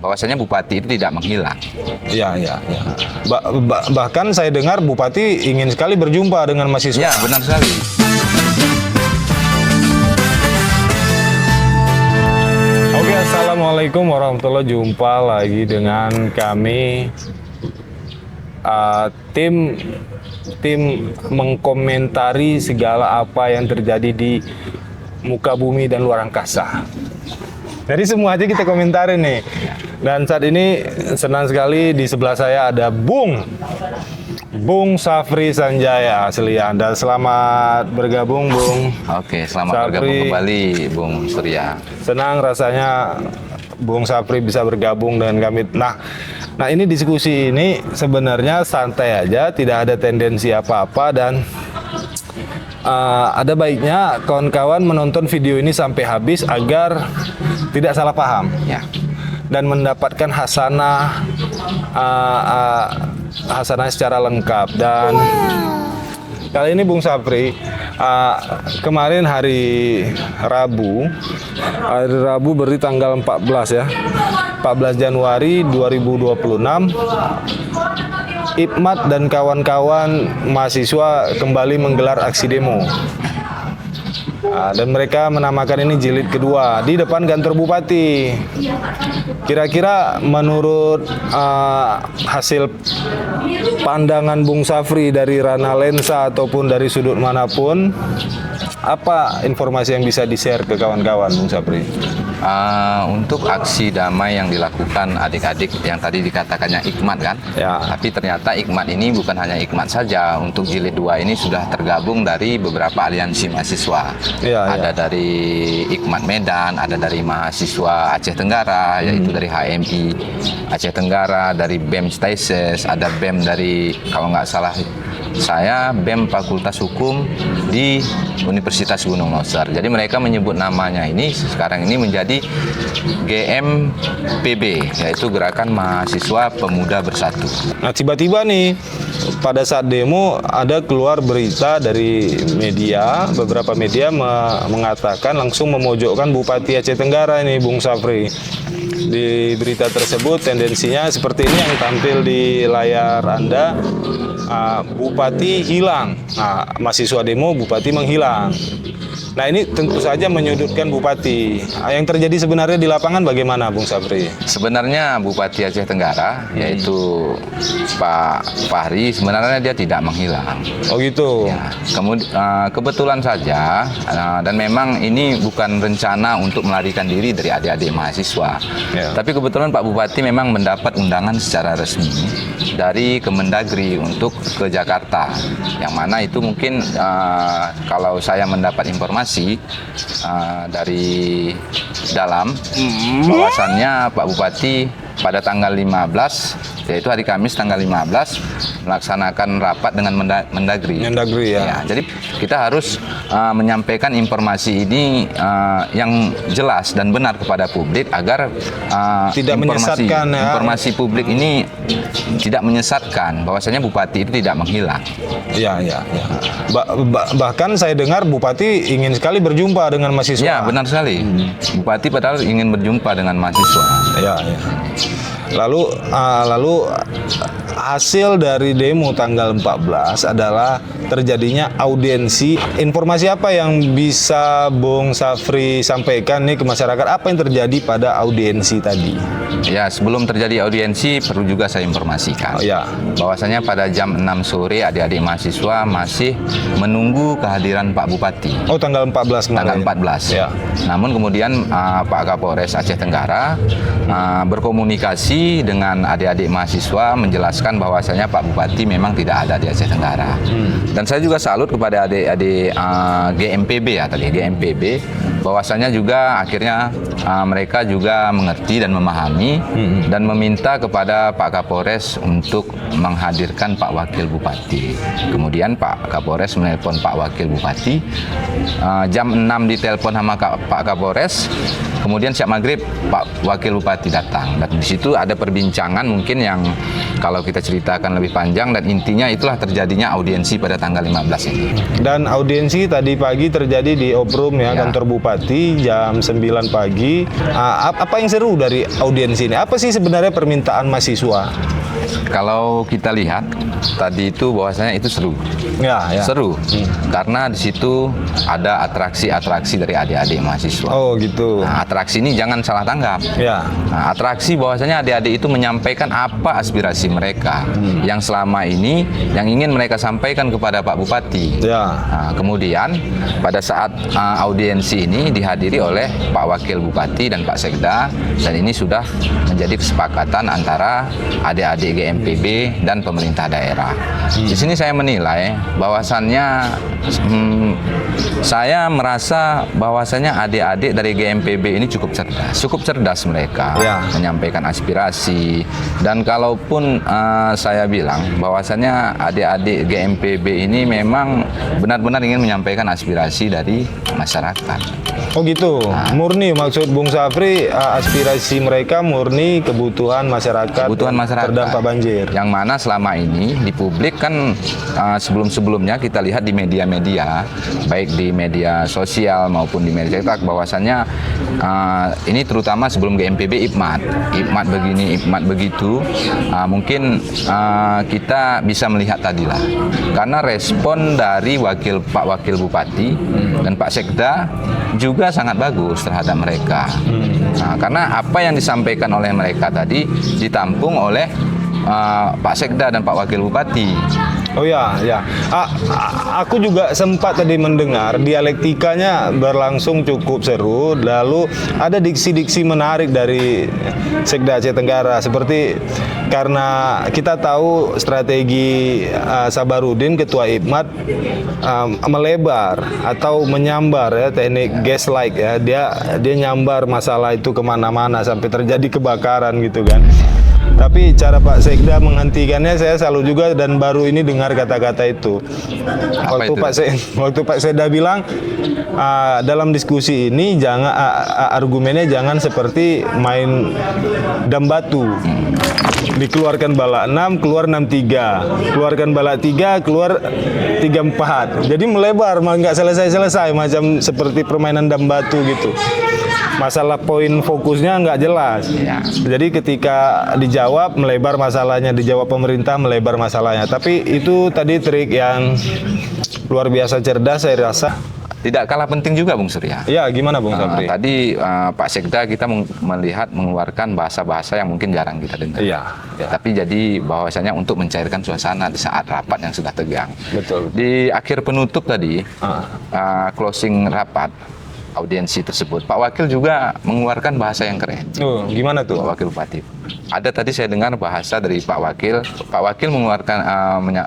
bahwasanya bupati itu tidak menghilang. Ya. Bahkan saya dengar bupati ingin sekali berjumpa dengan mahasiswa. Ya, benar sekali. Oke, assalamualaikum warahmatullahi wabarakatuh. Jumpa lagi dengan kami, tim mengkomentari segala apa yang terjadi di muka bumi dan luar angkasa. Jadi semua aja kita komentarin nih. Dan saat ini senang sekali di sebelah saya ada Bung Safri Sanjaya asli Anda. Selamat bergabung, Bung. Oke, selamat bergabung kembali, Bung Surya. Senang rasanya Bung Safri bisa bergabung dengan kami. Nah ini diskusi ini sebenarnya santai aja, tidak ada tendensi apa-apa, dan ada baiknya kawan-kawan menonton video ini sampai habis agar tidak salah paham, ya, dan mendapatkan hasanah secara lengkap. Dan kali ini Bung Safri, kemarin hari Rabu berarti tanggal 14 ya, 14 Januari 2026, Ikmat dan kawan-kawan mahasiswa kembali menggelar aksi demo. Dan mereka menamakan ini jilid kedua di depan kantor bupati. Kira-kira menurut hasil pandangan Bung Safri dari Rana Lensa ataupun dari sudut manapun, apa informasi yang bisa di-share ke kawan-kawan, Bung Safri? Untuk aksi damai yang dilakukan adik-adik yang tadi dikatakannya Ikmat kan, ya. Tapi ternyata Ikmat ini bukan hanya Ikmat saja. Untuk jilid 2 ini sudah tergabung dari beberapa aliansi mahasiswa. Ada dari Ikmat Medan, ada dari mahasiswa Aceh Tenggara, yaitu dari HMI Aceh Tenggara, dari BEM Staises, ada BEM dari, kalau nggak salah saya, BEM Fakultas Hukum di Universitas Gunung Leuser. Jadi mereka menyebut namanya ini sekarang ini menjadi GMPB, yaitu Gerakan Mahasiswa Pemuda Bersatu. Nah, tiba-tiba nih pada saat demo ada keluar berita dari media, beberapa media mengatakan langsung memojokkan Bupati Aceh Tenggara ini, Bung Safri. Di berita tersebut tendensinya seperti ini yang tampil di layar Anda. Bupati hilang, mahasiswa demo Bupati menghilang. Nah ini tentu saja menyudutkan Bupati. Yang terjadi sebenarnya di lapangan bagaimana, Bung Safri? Sebenarnya Bupati Aceh Tenggara, yaitu Pak Fahri, sebenarnya dia tidak menghilang. Oh gitu. Ya, kebetulan saja, dan memang ini bukan rencana untuk melarikan diri dari adik-adik mahasiswa. Ya. Tapi kebetulan Pak Bupati memang mendapat undangan secara resmi dari Kemendagri untuk ke Jakarta, yang mana itu mungkin kalau saya mendapat informasi dari dalam, bahwasannya Pak Bupati pada tanggal 15, yaitu hari Kamis tanggal 15, melaksanakan rapat dengan Mendagri. Mendagri, ya. Jadi kita harus menyampaikan informasi ini yang jelas dan benar kepada publik agar tidak menyesatkan, ya. Informasi publik ini tidak menyesatkan, bahwasanya Bupati itu tidak menghilang. Ya. Bahkan saya dengar Bupati ingin sekali berjumpa dengan mahasiswa. Ya, benar sekali. Bupati padahal ingin berjumpa dengan mahasiswa. Ya. Lalu hasil dari demo tanggal 14 adalah terjadinya audiensi. Informasi apa yang bisa Bung Safri sampaikan nih ke masyarakat? Apa yang terjadi pada audiensi tadi? Ya, sebelum terjadi audiensi perlu juga saya informasikan. Bahwasanya pada jam 6 sore adik-adik mahasiswa masih menunggu kehadiran Pak Bupati. Oh, tanggal 14 kemarin. Tanggal 14. Ya. Namun kemudian Pak Kapolres Aceh Tenggara berkomunikasi dengan adik-adik mahasiswa menjelaskan bahwasanya Pak Bupati memang tidak ada di Aceh Tenggara. Dan saya juga salut kepada adik-adik GMPB ya tadi, GMPB, bahwasanya juga akhirnya mereka juga mengerti dan memahami dan meminta kepada Pak Kapolres untuk menghadirkan Pak Wakil Bupati. Kemudian Pak Kapolres menelpon Pak Wakil Bupati, jam 6 ditelepon sama Pak Kapolres, kemudian siap maghrib Pak Wakil Bupati datang. Dan di situ ada perbincangan mungkin yang kalau kita ceritakan lebih panjang, dan intinya itulah terjadinya audiensi pada tanggal 15 ini. Dan audiensi tadi pagi terjadi di Oprum ya, kantor Bupati. Bupati jam 9 pagi. Apa yang seru dari audiensi ini? Apa sih sebenarnya permintaan mahasiswa? Kalau kita lihat tadi itu bahwasanya itu seru. Ya. Seru. Karena di situ ada atraksi-atraksi dari adik-adik mahasiswa. Oh gitu. Nah, atraksi ini jangan salah tanggap. Ya. Nah, atraksi bahwasanya adik-adik itu menyampaikan apa aspirasi mereka yang selama ini yang ingin mereka sampaikan kepada Pak Bupati. Ya. Nah, kemudian pada saat audiensi ini dihadiri oleh Pak Wakil Bupati dan Pak Sekda, dan ini sudah menjadi kesepakatan antara adik-adik GMPB dan pemerintah daerah. Di sini saya menilai bahwasannya saya merasa bahwasannya adik-adik dari GMPB ini cukup cerdas mereka menyampaikan aspirasi, dan kalaupun saya bilang bahwasannya adik-adik GMPB ini memang benar-benar ingin menyampaikan aspirasi dari masyarakat. Oh gitu, murni maksud Bung Safri, aspirasi mereka murni kebutuhan masyarakat terdampak banjir. Yang mana selama ini di publik kan sebelum-sebelumnya kita lihat di media-media, baik di media sosial maupun di media cetak, bahwasannya ini terutama sebelum GMPB IPMAT begini, IPMAT begitu, mungkin kita bisa melihat tadilah. Karena respon dari Pak Wakil Bupati dan Pak Sekda juga sangat bagus terhadap mereka. Nah, karena apa yang disampaikan oleh mereka tadi ditampung oleh Pak Sekda dan Pak Wakil Bupati. Oh ya. Aku juga sempat tadi mendengar dialektikanya berlangsung cukup seru. Lalu ada diksi-diksi menarik dari Sekda Aceh Tenggara, seperti karena kita tahu strategi Sabarudin Ketua IPMAT melebar atau menyambar ya, teknik gaslight ya. Dia nyambar masalah itu kemana-mana sampai terjadi kebakaran gitu kan. Tapi cara Pak Sekda menghentikannya saya selalu juga, dan baru ini dengar kata-kata itu. Waktu Pak Sekda bilang dalam diskusi ini jangan argumennya jangan seperti main dam batu. Dikeluarkan bala 6, keluar 6-3. Keluarkan bala 3, keluar 3-4. Jadi melebar, nggak selesai-selesai, macam seperti permainan dam batu gitu. Masalah poin fokusnya nggak jelas. Jadi ketika dijawab melebar masalahnya, dijawab pemerintah melebar masalahnya. Tapi itu tadi trik yang luar biasa cerdas saya rasa. Tidak kalah penting juga Bung Surya. Ya, gimana Bung Safri? Tadi Pak Sekda kita melihat mengeluarkan bahasa-bahasa yang mungkin jarang kita dengar. Iya. Tapi jadi bahwasanya untuk mencairkan suasana di saat rapat yang sudah tegang. Betul. Di akhir penutup tadi, closing rapat audiensi tersebut, Pak Wakil juga mengeluarkan bahasa yang keren. Oh, gimana tuh? Pak Wakil Bupati. Ada tadi saya dengar bahasa dari Pak Wakil. Pak Wakil mengeluarkan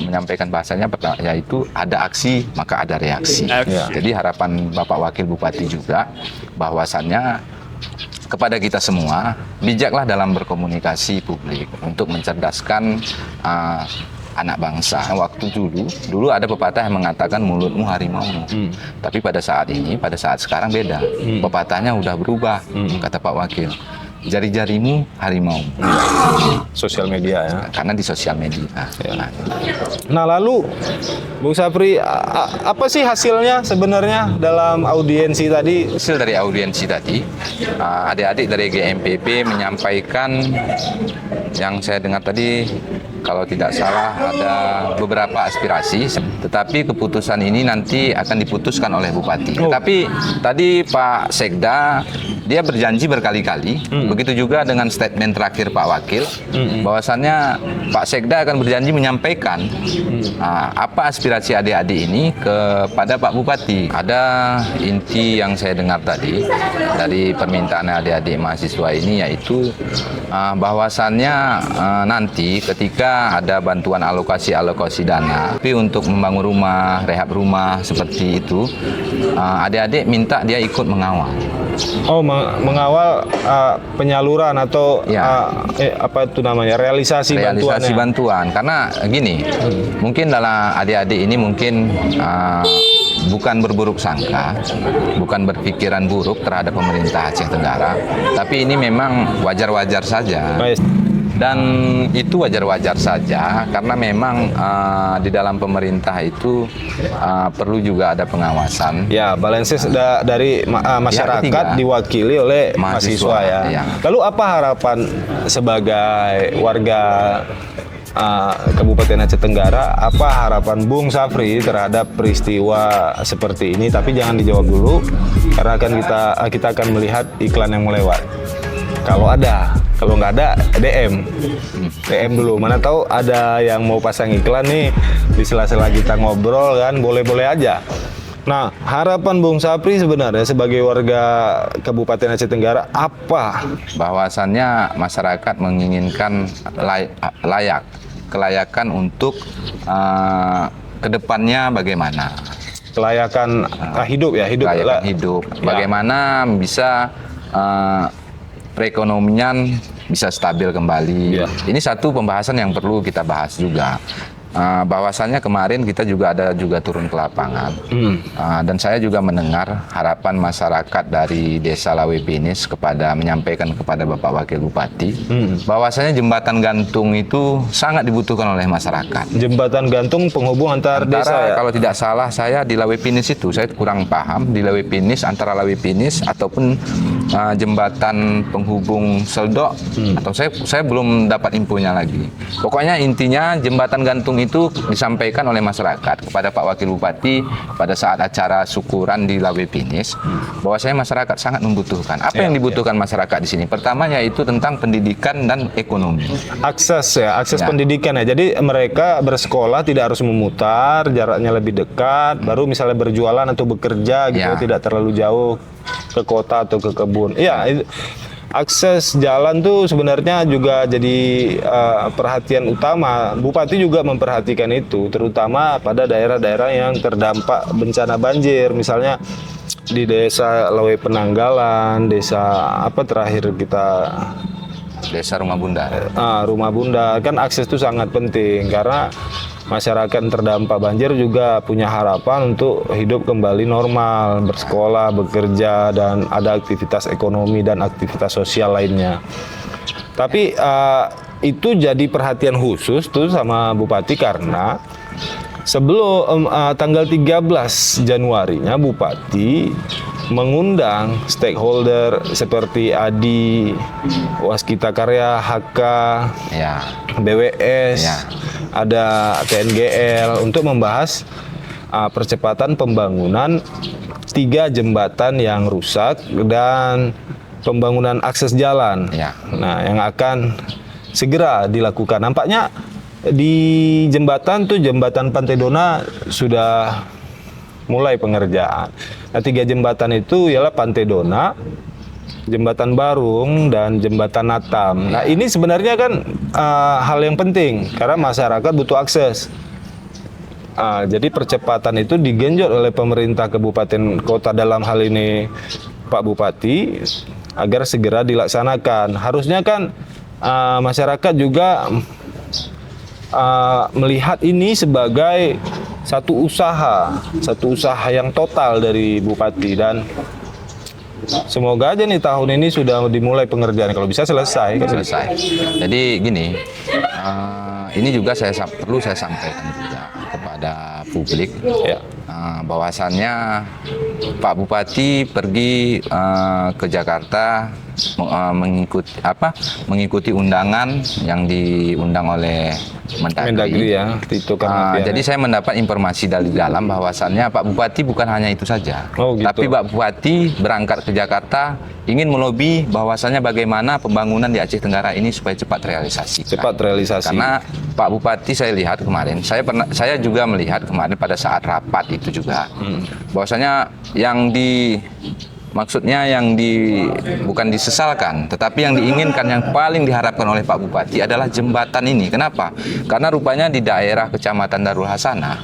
menyampaikan bahasanya yaitu ada aksi maka ada reaksi. Jadi harapan Bapak Wakil Bupati juga bahwasannya kepada kita semua bijaklah dalam berkomunikasi publik untuk mencerdaskan anak bangsa. Waktu dulu ada pepatah yang mengatakan mulutmu harimaumu. Tapi pada saat sekarang beda. Pepatahnya udah berubah, kata Pak Wakil. Jari-jarimu harimau. Sosial media ya. Karena di sosial media. Nah lalu Bung Safri, apa sih hasilnya sebenarnya dalam audiensi tadi? Hasil dari audiensi tadi, adik-adik dari GMPB menyampaikan yang saya dengar tadi, kalau tidak salah ada beberapa aspirasi, tetapi keputusan ini nanti akan diputuskan oleh Bupati. Tetapi tadi Pak Sekda dia berjanji berkali-kali, begitu juga dengan statement terakhir Pak Wakil, bahwasannya Pak Sekda akan berjanji menyampaikan apa aspirasi adik-adik ini kepada Pak Bupati. Ada inti yang saya dengar tadi dari permintaan adik-adik mahasiswa ini, yaitu bahwasannya nanti ketika ada bantuan alokasi dana, tapi untuk membangun rumah, rehab rumah seperti itu, adik-adik minta dia ikut mengawal. Oh, mengawal penyaluran atau apa itu namanya, realisasi bantuan. Karena gini, mungkin dalam adik-adik ini mungkin bukan berburuk sangka, bukan berpikiran buruk terhadap pemerintah Aceh Tenggara, tapi ini memang wajar-wajar saja. Dan itu wajar-wajar saja karena memang di dalam pemerintah itu perlu juga ada pengawasan. Ya, balances dari masyarakat ketiga, diwakili oleh mahasiswa ya. ya. Lalu apa harapan sebagai warga Kabupaten Aceh Tenggara, apa harapan Bung Safri terhadap peristiwa seperti ini? Tapi jangan dijawab dulu karena kita akan melihat iklan yang melewat. Kalau ada, kalau nggak ada DM dulu. Mana tahu ada yang mau pasang iklan nih di sela-sela kita ngobrol kan, boleh-boleh aja. Nah, harapan Bung Sapri sebenarnya sebagai warga Kabupaten Aceh Tenggara apa? Bahwasannya masyarakat menginginkan kelayakan untuk kedepannya bagaimana? Kelayakan hidup ya, Kelayakan hidup. Bagaimana bisa perekonomian bisa stabil kembali. Ya. Ini satu pembahasan yang perlu kita bahas juga. Bahwasannya kemarin kita juga turun ke lapangan dan saya juga mendengar harapan masyarakat dari Desa Lawepinis menyampaikan kepada Bapak Wakil Bupati bahwasanya jembatan gantung itu sangat dibutuhkan oleh masyarakat. Jembatan gantung penghubung antar desa ya? Kalau tidak salah saya di Lawepinis itu saya kurang paham di Lawepinis antara Lawepinis ataupun jembatan penghubung Seldok atau saya belum dapat infonya lagi. Pokoknya intinya jembatan gantung itu disampaikan oleh masyarakat kepada Pak Wakil Bupati pada saat acara syukuran di Lawepinis bahwasanya masyarakat sangat membutuhkan. Apa yang dibutuhkan masyarakat di sini? Pertama yaitu tentang pendidikan dan ekonomi. Akses pendidikan ya. Jadi mereka bersekolah tidak harus memutar, jaraknya lebih dekat, baru misalnya berjualan atau bekerja gitu tidak terlalu jauh ke kota atau ke kebun. Iya, akses jalan tuh sebenarnya juga jadi perhatian utama. Bupati juga memperhatikan itu, terutama pada daerah-daerah yang terdampak bencana banjir. Misalnya di desa Lawe Penanggalan, desa apa terakhir kita Desa Rumah Bunda. Rumah Bunda kan akses itu sangat penting karena masyarakat yang terdampak banjir juga punya harapan untuk hidup kembali normal, bersekolah, bekerja, dan ada aktivitas ekonomi dan aktivitas sosial lainnya. Tapi itu jadi perhatian khusus tuh sama Bupati karena sebelum tanggal 13 Januarinya Bupati mengundang stakeholder seperti ADI, Waskita Karya, HK, BWS, ada TNGL untuk membahas percepatan pembangunan 3 jembatan yang rusak dan pembangunan akses jalan. Nah, yang akan segera dilakukan. Nampaknya di jembatan Pantai Dona sudah mulai pengerjaan. Nah, 3 jembatan itu ialah Pantai Dona, Jembatan Barung, dan Jembatan Natam. Nah, ini sebenarnya kan hal yang penting karena masyarakat butuh akses. Jadi percepatan itu digenjot oleh pemerintah kabupaten kota, dalam hal ini Pak Bupati, agar segera dilaksanakan. Harusnya kan masyarakat juga melihat ini sebagai satu usaha yang total dari Bupati, dan semoga aja nih tahun ini sudah dimulai pengerjaan, kalau bisa selesai. Jadi gini, ini juga perlu saya sampaikan juga kepada publik bahwasannya Pak Bupati pergi ke Jakarta mengikuti undangan yang diundang oleh Mendagri Tito jadi saya mendapat informasi dari dalam bahwasannya Pak Bupati bukan hanya itu saja, tapi Pak Bupati berangkat ke Jakarta ingin melobi bahwasannya bagaimana pembangunan di Aceh Tenggara ini supaya cepat realisasi. Karena Pak Bupati saya lihat kemarin, saya juga melihat kemarin pada saat rapat itu juga bahwasanya maksudnya bukan disesalkan, tetapi yang diinginkan, yang paling diharapkan oleh Pak Bupati adalah jembatan ini. Kenapa? Karena rupanya di daerah Kecamatan Darul Hasanah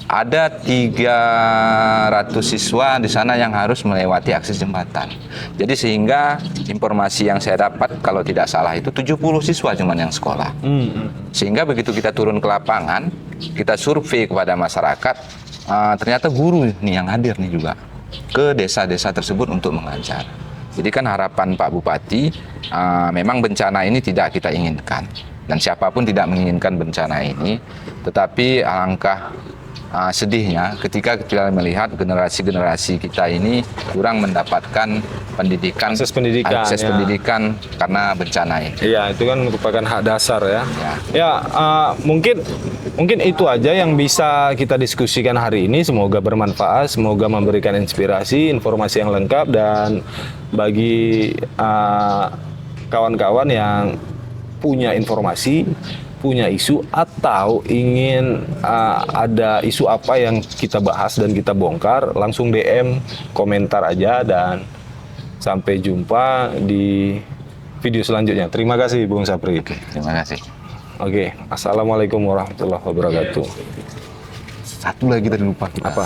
ada 300 siswa di sana yang harus melewati akses jembatan. Jadi sehingga informasi yang saya dapat kalau tidak salah itu 70 siswa cuman yang sekolah. Sehingga begitu kita turun ke lapangan, kita survei kepada masyarakat, ternyata guru nih yang hadir nih juga ke desa-desa tersebut untuk mengajar. Jadi kan harapan Pak Bupati, memang bencana ini tidak kita inginkan. Dan siapapun tidak menginginkan bencana ini. Tetapi alangkah sedihnya ketika kita melihat generasi-generasi kita ini kurang mendapatkan pendidikan, akses pendidikan, pendidikan karena bencana ini. Iya, itu kan merupakan hak dasar ya. Ya. Ya, mungkin itu aja yang bisa kita diskusikan hari ini. Semoga bermanfaat, semoga memberikan inspirasi, informasi yang lengkap, dan bagi kawan-kawan yang punya informasi, punya isu, atau ingin ada isu apa yang kita bahas dan kita bongkar, langsung DM, komentar aja, dan sampai jumpa di video selanjutnya. Terima kasih Bung Sapri. Terima kasih. Oke, assalamualaikum warahmatullahi wabarakatuh. Satu lagi tadi lupa kita. Apa?